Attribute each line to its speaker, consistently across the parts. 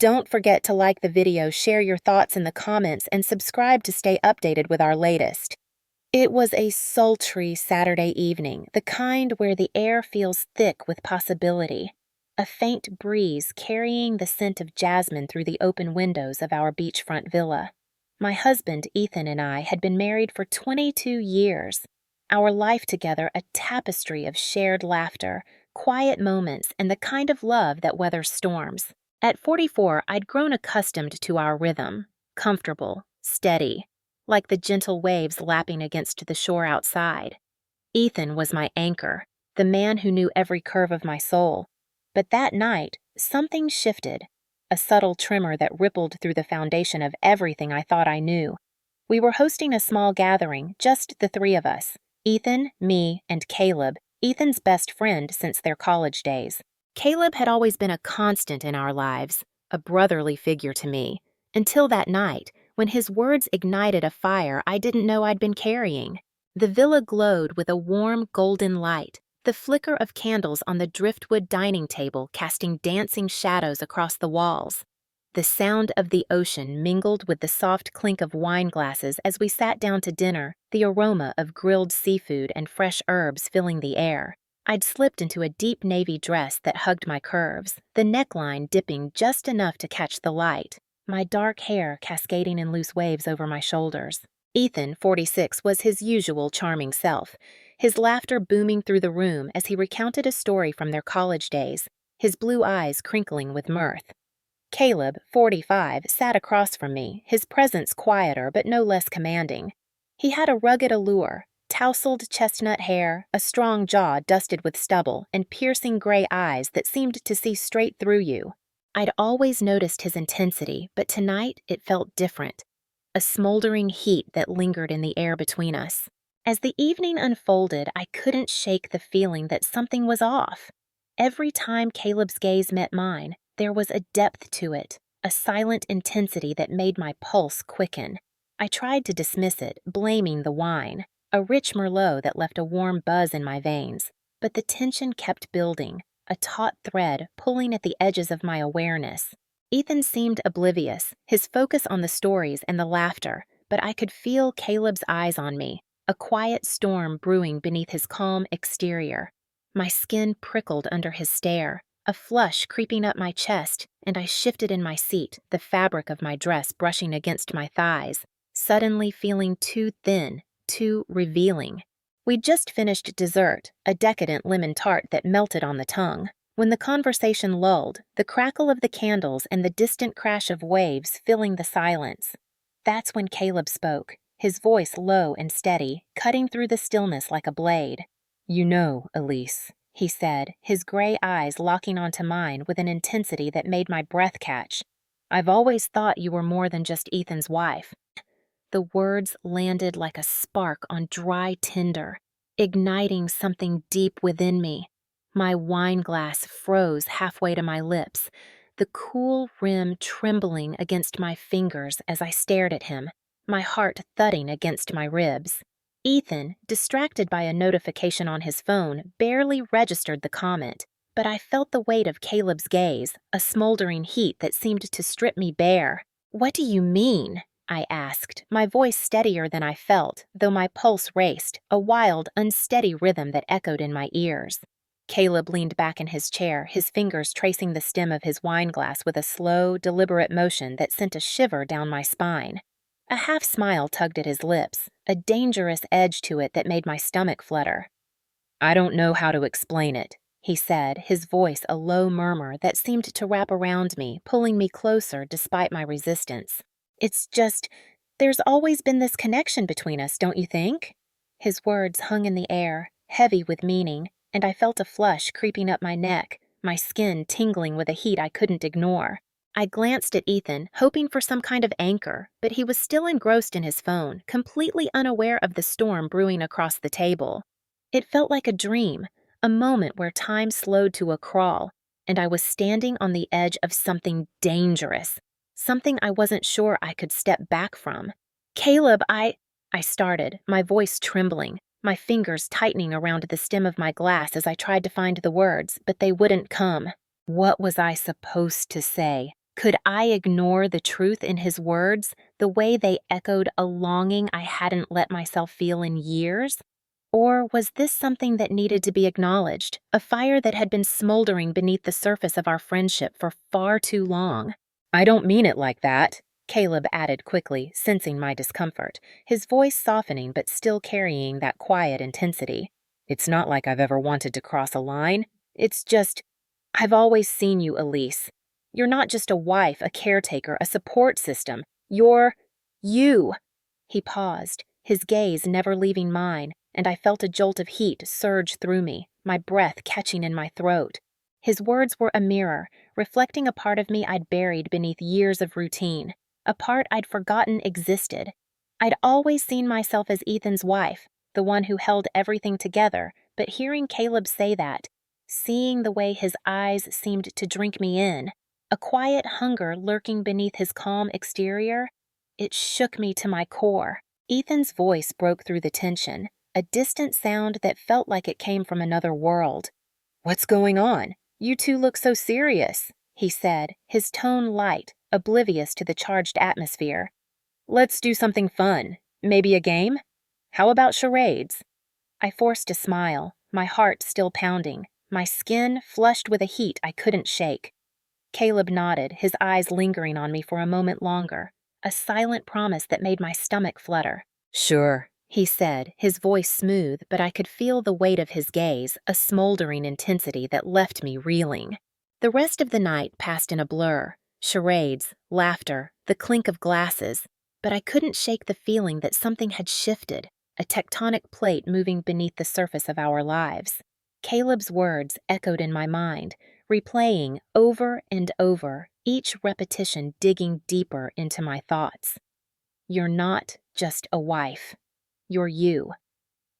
Speaker 1: Don't forget to like the video, share your thoughts in the comments, and subscribe to stay updated with our latest. It was a sultry Saturday evening, the kind where the air feels thick with possibility. A faint breeze carrying the scent of jasmine through the open windows of our beachfront villa. My husband, Ethan, and I had been married for 22 years. Our life together a tapestry of shared laughter, quiet moments, and the kind of love that weathers storms. At 44, I'd grown accustomed to our rhythm, comfortable, steady, like the gentle waves lapping against the shore outside. Ethan was my anchor, the man who knew every curve of my soul. But that night, something shifted, a subtle tremor that rippled through the foundation of everything I thought I knew. We were hosting a small gathering, just the three of us, Ethan, me, and Caleb, Ethan's best friend since their college days. Caleb had always been a constant in our lives, a brotherly figure to me, until that night, when his words ignited a fire I didn't know I'd been carrying. The villa glowed with a warm golden light, the flicker of candles on the driftwood dining table casting dancing shadows across the walls. The sound of the ocean mingled with the soft clink of wine glasses as we sat down to dinner, the aroma of grilled seafood and fresh herbs filling the air. I'd slipped into a deep navy dress that hugged my curves, the neckline dipping just enough to catch the light, my dark hair cascading in loose waves over my shoulders. Ethan, 46, was his usual charming self, his laughter booming through the room as he recounted a story from their college days, his blue eyes crinkling with mirth. Caleb, 45, sat across from me, his presence quieter but no less commanding. He had a rugged allure, tousled chestnut hair, a strong jaw dusted with stubble, and piercing gray eyes that seemed to see straight through you. I'd always noticed his intensity, but tonight it felt different, a smoldering heat that lingered in the air between us. As the evening unfolded, I couldn't shake the feeling that something was off. Every time Caleb's gaze met mine, there was a depth to it, a silent intensity that made my pulse quicken. I tried to dismiss it, blaming the wine, a rich Merlot that left a warm buzz in my veins, but the tension kept building, a taut thread pulling at the edges of my awareness. Ethan seemed oblivious, his focus on the stories and the laughter, but I could feel Caleb's eyes on me, a quiet storm brewing beneath his calm exterior. My skin prickled under his stare, a flush creeping up my chest, and I shifted in my seat, the fabric of my dress brushing against my thighs, suddenly feeling too thin, too revealing. We'd just finished dessert, a decadent lemon tart that melted on the tongue. When the conversation lulled, the crackle of the candles and the distant crash of waves filling the silence. That's when Caleb spoke, his voice low and steady, cutting through the stillness like a blade. "You know, Elise," he said, his gray eyes locking onto mine with an intensity that made my breath catch. "I've always thought you were more than just Ethan's wife." The words landed like a spark on dry tinder, igniting something deep within me. My wine glass froze halfway to my lips, the cool rim trembling against my fingers as I stared at him, my heart thudding against my ribs. Ethan, distracted by a notification on his phone, barely registered the comment, but I felt the weight of Caleb's gaze, a smoldering heat that seemed to strip me bare. "What do you mean?" I asked, my voice steadier than I felt, though my pulse raced, a wild, unsteady rhythm that echoed in my ears. Caleb leaned back in his chair, his fingers tracing the stem of his wine glass with a slow, deliberate motion that sent a shiver down my spine. A half smile tugged at his lips, a dangerous edge to it that made my stomach flutter. "I don't know how to explain it," he said, his voice a low murmur that seemed to wrap around me, pulling me closer despite my resistance. "It's just, there's always been this connection between us, don't you think?" His words hung in the air, heavy with meaning, and I felt a flush creeping up my neck, my skin tingling with a heat I couldn't ignore. I glanced at Ethan, hoping for some kind of anchor, but he was still engrossed in his phone, completely unaware of the storm brewing across the table. It felt like a dream, a moment where time slowed to a crawl, and I was standing on the edge of something dangerous, something I wasn't sure I could step back from. "Caleb, I started, my voice trembling, my fingers tightening around the stem of my glass as I tried to find the words, but they wouldn't come. What was I supposed to say? Could I ignore the truth in his words, the way they echoed a longing I hadn't let myself feel in years? Or was this something that needed to be acknowledged, a fire that had been smoldering beneath the surface of our friendship for far too long? I don't mean it like that, Caleb added quickly, sensing my discomfort, his voice softening but still carrying that quiet intensity. It's not like I've ever wanted to cross a line. It's just, I've always seen you, Elise. You're not just a wife, a caretaker, a support system. You're you. He paused, his gaze never leaving mine, and I felt a jolt of heat surge through me, my breath catching in my throat. His words were a mirror, reflecting a part of me I'd buried beneath years of routine, a part I'd forgotten existed. I'd always seen myself as Ethan's wife, the one who held everything together, but hearing Caleb say that, seeing the way his eyes seemed to drink me in, a quiet hunger lurking beneath his calm exterior, it shook me to my core. Ethan's voice broke through the tension, a distant sound that felt like it came from another world. "What's going on? You two look so serious," he said, his tone light, oblivious to the charged atmosphere. "Let's do something fun. Maybe a game? How about charades?" I forced a smile, my heart still pounding, my skin flushed with a heat I couldn't shake. Caleb nodded, his eyes lingering on me for a moment longer, a silent promise that made my stomach flutter. "Sure," he said, his voice smooth, but I could feel the weight of his gaze, a smoldering intensity that left me reeling. The rest of the night passed in a blur, charades, laughter, the clink of glasses, but I couldn't shake the feeling that something had shifted, a tectonic plate moving beneath the surface of our lives. Caleb's words echoed in my mind, replaying over and over, each repetition digging deeper into my thoughts. "You're not just a wife. You're you."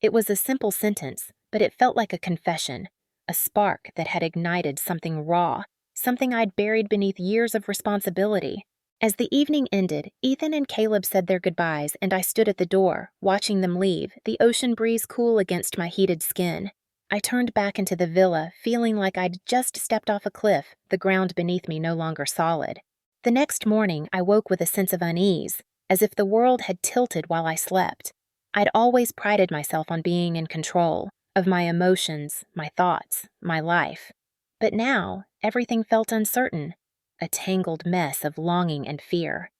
Speaker 1: It was a simple sentence, but it felt like a confession, a spark that had ignited something raw, something I'd buried beneath years of responsibility. As the evening ended, Ethan and Caleb said their goodbyes, and I stood at the door, watching them leave, the ocean breeze cool against my heated skin. I turned back into the villa, feeling like I'd just stepped off a cliff, the ground beneath me no longer solid. The next morning, I woke with a sense of unease, as if the world had tilted while I slept. I'd always prided myself on being in control, of my emotions, my thoughts, my life. But now, everything felt uncertain, a tangled mess of longing and fear.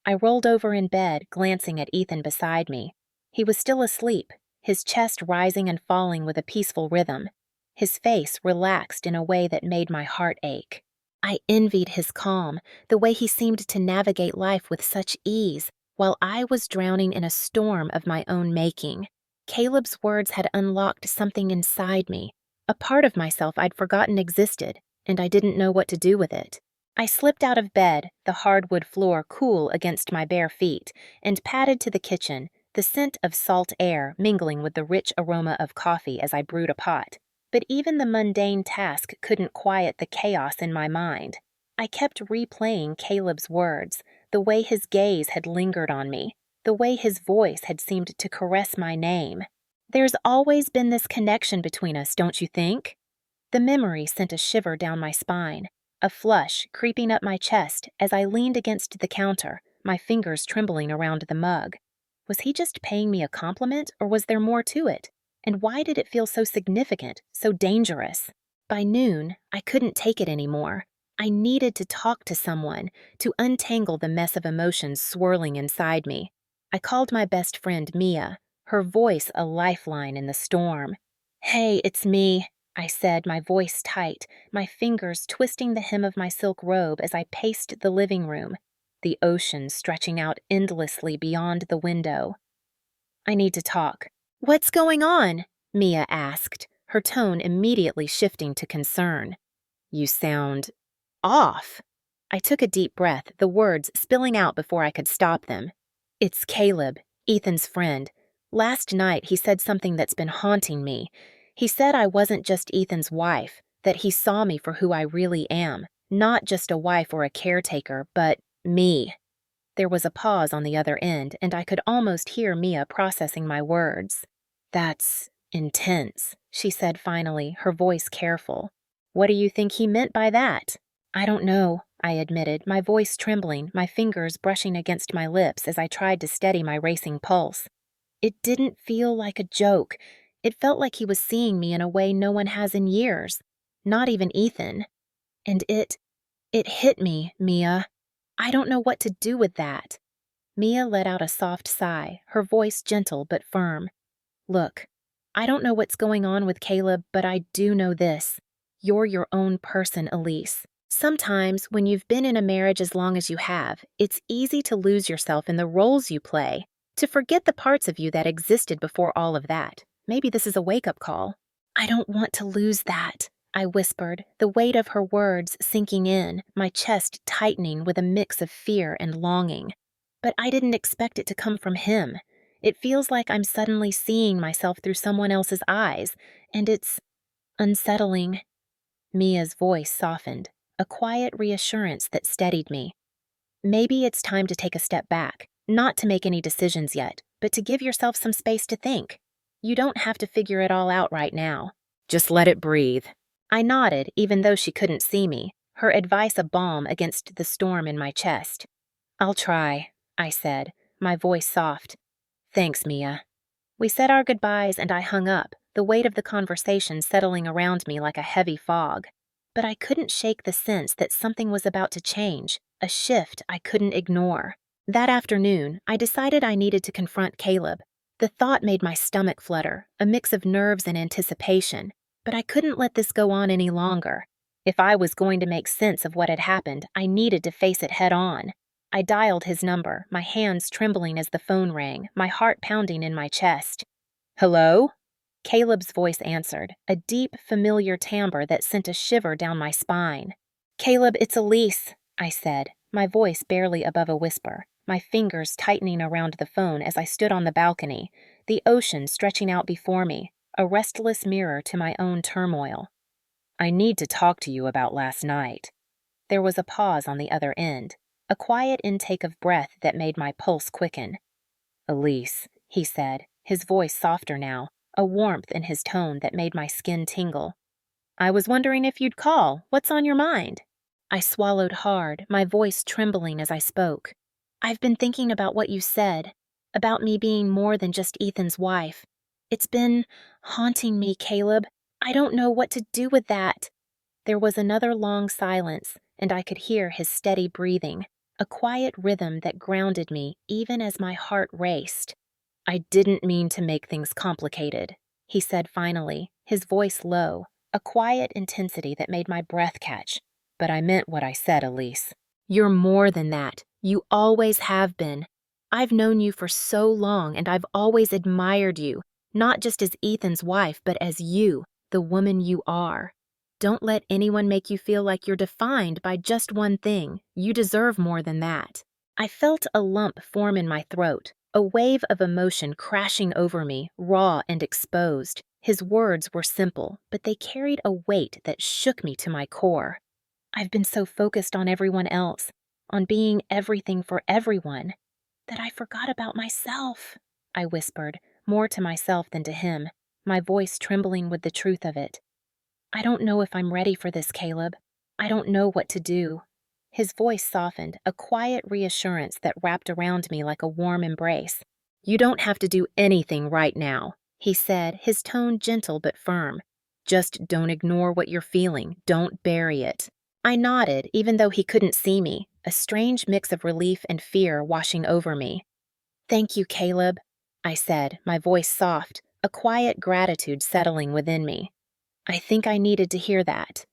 Speaker 1: I rolled over in bed, glancing at Ethan beside me. He was still asleep, his chest rising and falling with a peaceful rhythm, his face relaxed in a way that made my heart ache. I envied his calm, the way he seemed to navigate life with such ease, while I was drowning in a storm of my own making. Caleb's words had unlocked something inside me, a part of myself I'd forgotten existed, and I didn't know what to do with it. I slipped out of bed, the hardwood floor cool against my bare feet, and padded to the kitchen, the scent of salt air mingling with the rich aroma of coffee as I brewed a pot. But even the mundane task couldn't quiet the chaos in my mind. I kept replaying Caleb's words, the way his gaze had lingered on me, the way his voice had seemed to caress my name. "There's always been this connection between us, don't you think?" The memory sent a shiver down my spine, a flush creeping up my chest as I leaned against the counter, my fingers trembling around the mug. Was he just paying me a compliment, or was there more to it? And why did it feel so significant, so dangerous? By noon, I couldn't take it anymore. I needed to talk to someone, to untangle the mess of emotions swirling inside me. I called my best friend Mia, her voice a lifeline in the storm. "Hey, it's me," I said, my voice tight, my fingers twisting the hem of my silk robe as I paced the living room, the ocean stretching out endlessly beyond the window. "I need to talk." "What's going on?" Mia asked, her tone immediately shifting to concern. "You sound off." I took a deep breath, the words spilling out before I could stop them. "It's Caleb, Ethan's friend. Last night he said something that's been haunting me. He said I wasn't just Ethan's wife, that he saw me for who I really am, not just a wife or a caretaker, but me." There was a pause on the other end, and I could almost hear Mia processing my words. "That's intense," she said finally, her voice careful. "What do you think he meant by that?" "I don't know. I admitted, my voice trembling, my fingers brushing against my lips as I tried to steady my racing pulse. It didn't feel like a joke. It felt like he was seeing me in a way no one has in years, not even Ethan. And it hit me, Mia. I don't know what to do with that. Mia let out a soft sigh, her voice gentle but firm. Look, I don't know what's going on with Caleb, but I do know this. You're your own person, Elise. Sometimes, when you've been in a marriage as long as you have, it's easy to lose yourself in the roles you play, to forget the parts of you that existed before all of that. Maybe this is a wake-up call. I don't want to lose that, I whispered, the weight of her words sinking in, my chest tightening with a mix of fear and longing. But I didn't expect it to come from him. It feels like I'm suddenly seeing myself through someone else's eyes, and it's unsettling. Mia's voice softened, a quiet reassurance that steadied me. Maybe it's time to take a step back, not to make any decisions yet, but to give yourself some space to think. You don't have to figure it all out right now. Just let it breathe. I nodded, even though she couldn't see me, her advice a balm against the storm in my chest. I'll try, I said, my voice soft. Thanks, Mia. We said our goodbyes and I hung up, the weight of the conversation settling around me like a heavy fog. But I couldn't shake the sense that something was about to change, a shift I couldn't ignore. That afternoon, I decided I needed to confront Caleb. The thought made my stomach flutter, a mix of nerves and anticipation, but I couldn't let this go on any longer. If I was going to make sense of what had happened, I needed to face it head on. I dialed his number, my hands trembling as the phone rang, my heart pounding in my chest. Hello? Caleb's voice answered, a deep, familiar timbre that sent a shiver down my spine. Caleb, it's Elise, I said, my voice barely above a whisper, my fingers tightening around the phone as I stood on the balcony, the ocean stretching out before me, a restless mirror to my own turmoil. I need to talk to you about last night. There was a pause on the other end, a quiet intake of breath that made my pulse quicken. Elise, he said, his voice softer now, a warmth in his tone that made my skin tingle. I was wondering if you'd call. What's on your mind? I swallowed hard, my voice trembling as I spoke. I've been thinking about what you said, about me being more than just Ethan's wife. It's been haunting me, Caleb. I don't know what to do with that. There was another long silence, and I could hear his steady breathing, a quiet rhythm that grounded me even as my heart raced. I didn't mean to make things complicated, he said finally, his voice low, a quiet intensity that made my breath catch. But I meant what I said, Elise. You're more than that. You always have been. I've known you for so long, and I've always admired you, not just as Ethan's wife, but as you, the woman you are. Don't let anyone make you feel like you're defined by just one thing. You deserve more than that. I felt a lump form in my throat, a wave of emotion crashing over me, raw and exposed. His words were simple, but they carried a weight that shook me to my core. I've been so focused on everyone else, on being everything for everyone, that I forgot about myself, I whispered, more to myself than to him, my voice trembling with the truth of it. I don't know if I'm ready for this, Caleb. I don't know what to do. His voice softened, a quiet reassurance that wrapped around me like a warm embrace. You don't have to do anything right now, he said, his tone gentle but firm. Just don't ignore what you're feeling. Don't bury it. I nodded, even though he couldn't see me, a strange mix of relief and fear washing over me. Thank you, Caleb, I said, my voice soft, a quiet gratitude settling within me. I think I needed to hear that.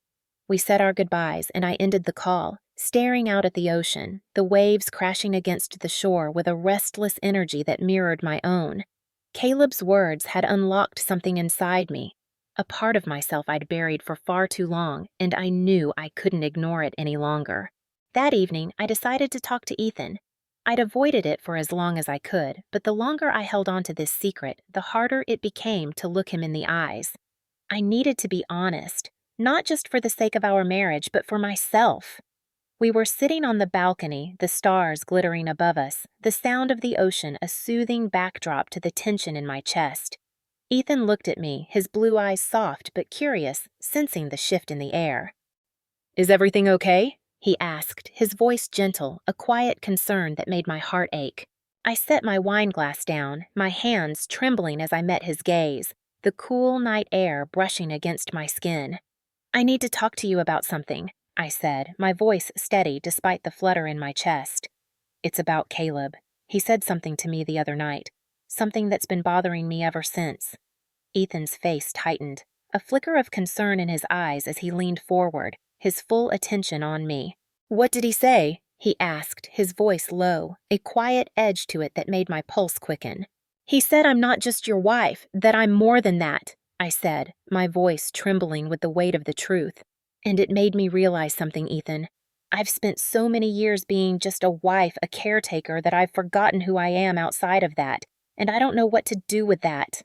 Speaker 1: We said our goodbyes, and I ended the call, staring out at the ocean, the waves crashing against the shore with a restless energy that mirrored my own. Caleb's words had unlocked something inside me, a part of myself I'd buried for far too long, and I knew I couldn't ignore it any longer. That evening, I decided to talk to Ethan. I'd avoided it for as long as I could, but the longer I held on to this secret, the harder it became to look him in the eyes. I needed to be honest, not just for the sake of our marriage, but for myself. We were sitting on the balcony, the stars glittering above us, the sound of the ocean a soothing backdrop to the tension in my chest. Ethan looked at me, his blue eyes soft but curious, sensing the shift in the air. Is everything okay? he asked, his voice gentle, a quiet concern that made my heart ache. I set my wine glass down, my hands trembling as I met his gaze, the cool night air brushing against my skin. "I need to talk to you about something," I said, my voice steady despite the flutter in my chest. "It's about Caleb. He said something to me the other night, something that's been bothering me ever since." Ethan's face tightened, a flicker of concern in his eyes as he leaned forward, his full attention on me. "What did he say?" he asked, his voice low, a quiet edge to it that made my pulse quicken. "He said I'm not just your wife, that I'm more than that," I said, my voice trembling with the weight of the truth. "And it made me realize something, Ethan. I've spent so many years being just a wife, a caretaker, that I've forgotten who I am outside of that, and I don't know what to do with that."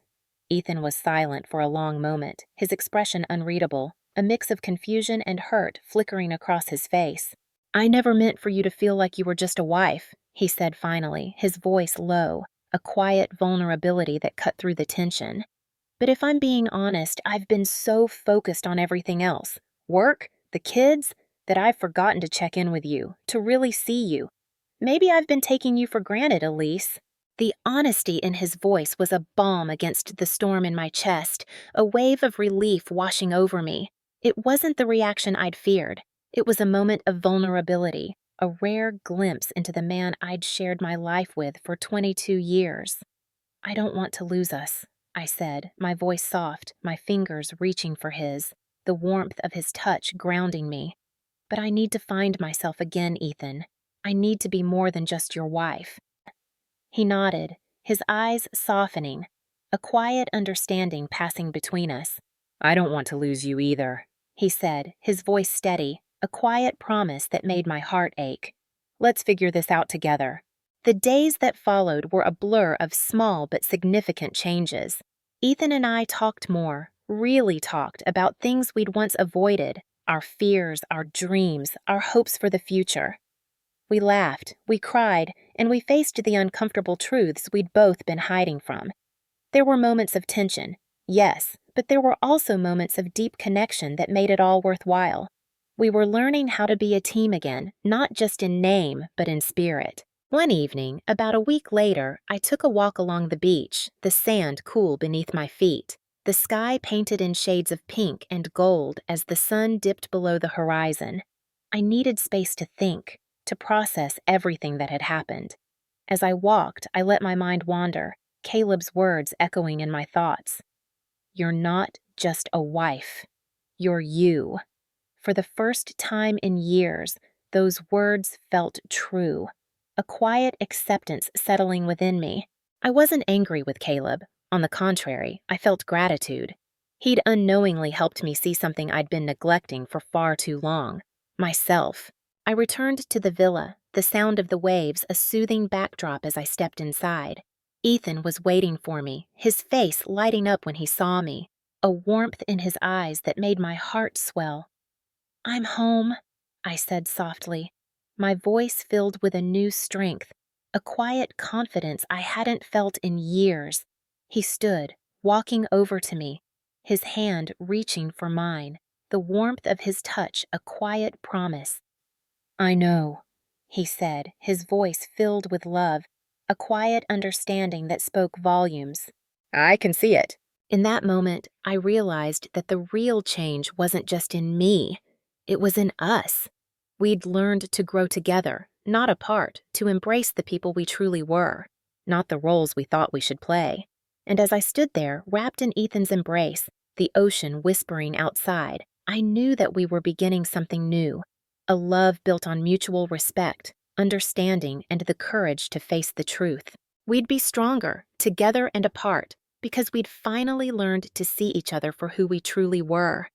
Speaker 1: Ethan was silent for a long moment, his expression unreadable, a mix of confusion and hurt flickering across his face. "I never meant for you to feel like you were just a wife," he said finally, his voice low, a quiet vulnerability that cut through the tension. "But if I'm being honest, I've been so focused on everything else, work, the kids, that I've forgotten to check in with you, to really see you. Maybe I've been taking you for granted, Elise." The honesty in his voice was a balm against the storm in my chest, a wave of relief washing over me. It wasn't the reaction I'd feared. It was a moment of vulnerability, a rare glimpse into the man I'd shared my life with for 22 years. "I don't want to lose us," I said, my voice soft, my fingers reaching for his, the warmth of his touch grounding me. "But I need to find myself again, Ethan. I need to be more than just your wife." He nodded, his eyes softening, a quiet understanding passing between us. "I don't want to lose you either," he said, his voice steady, a quiet promise that made my heart ache. "Let's figure this out together." The days that followed were a blur of small but significant changes. Ethan and I talked more, really talked about things we'd once avoided, our fears, our dreams, our hopes for the future. We laughed, we cried, and we faced the uncomfortable truths we'd both been hiding from. There were moments of tension, yes, but there were also moments of deep connection that made it all worthwhile. We were learning how to be a team again, not just in name, but in spirit. One evening, about a week later, I took a walk along the beach, the sand cool beneath my feet, the sky painted in shades of pink and gold as the sun dipped below the horizon. I needed space to think, to process everything that had happened. As I walked, I let my mind wander, Caleb's words echoing in my thoughts. "You're not just a wife. You're you." For the first time in years, those words felt true, a quiet acceptance settling within me. I wasn't angry with Caleb. On the contrary, I felt gratitude. He'd unknowingly helped me see something I'd been neglecting for far too long, myself. I returned to the villa, the sound of the waves a soothing backdrop as I stepped inside. Ethan was waiting for me, his face lighting up when he saw me, a warmth in his eyes that made my heart swell. "I'm home," I said softly, my voice filled with a new strength, a quiet confidence I hadn't felt in years. He stood, walking over to me, his hand reaching for mine, the warmth of his touch a quiet promise. "I know," he said, his voice filled with love, a quiet understanding that spoke volumes. "I can see it." In that moment, I realized that the real change wasn't just in me. It was in us. We'd learned to grow together, not apart, to embrace the people we truly were, not the roles we thought we should play. And as I stood there, wrapped in Ethan's embrace, the ocean whispering outside, I knew that we were beginning something new. A love built on mutual respect, understanding, and the courage to face the truth. We'd be stronger, together and apart, because we'd finally learned to see each other for who we truly were.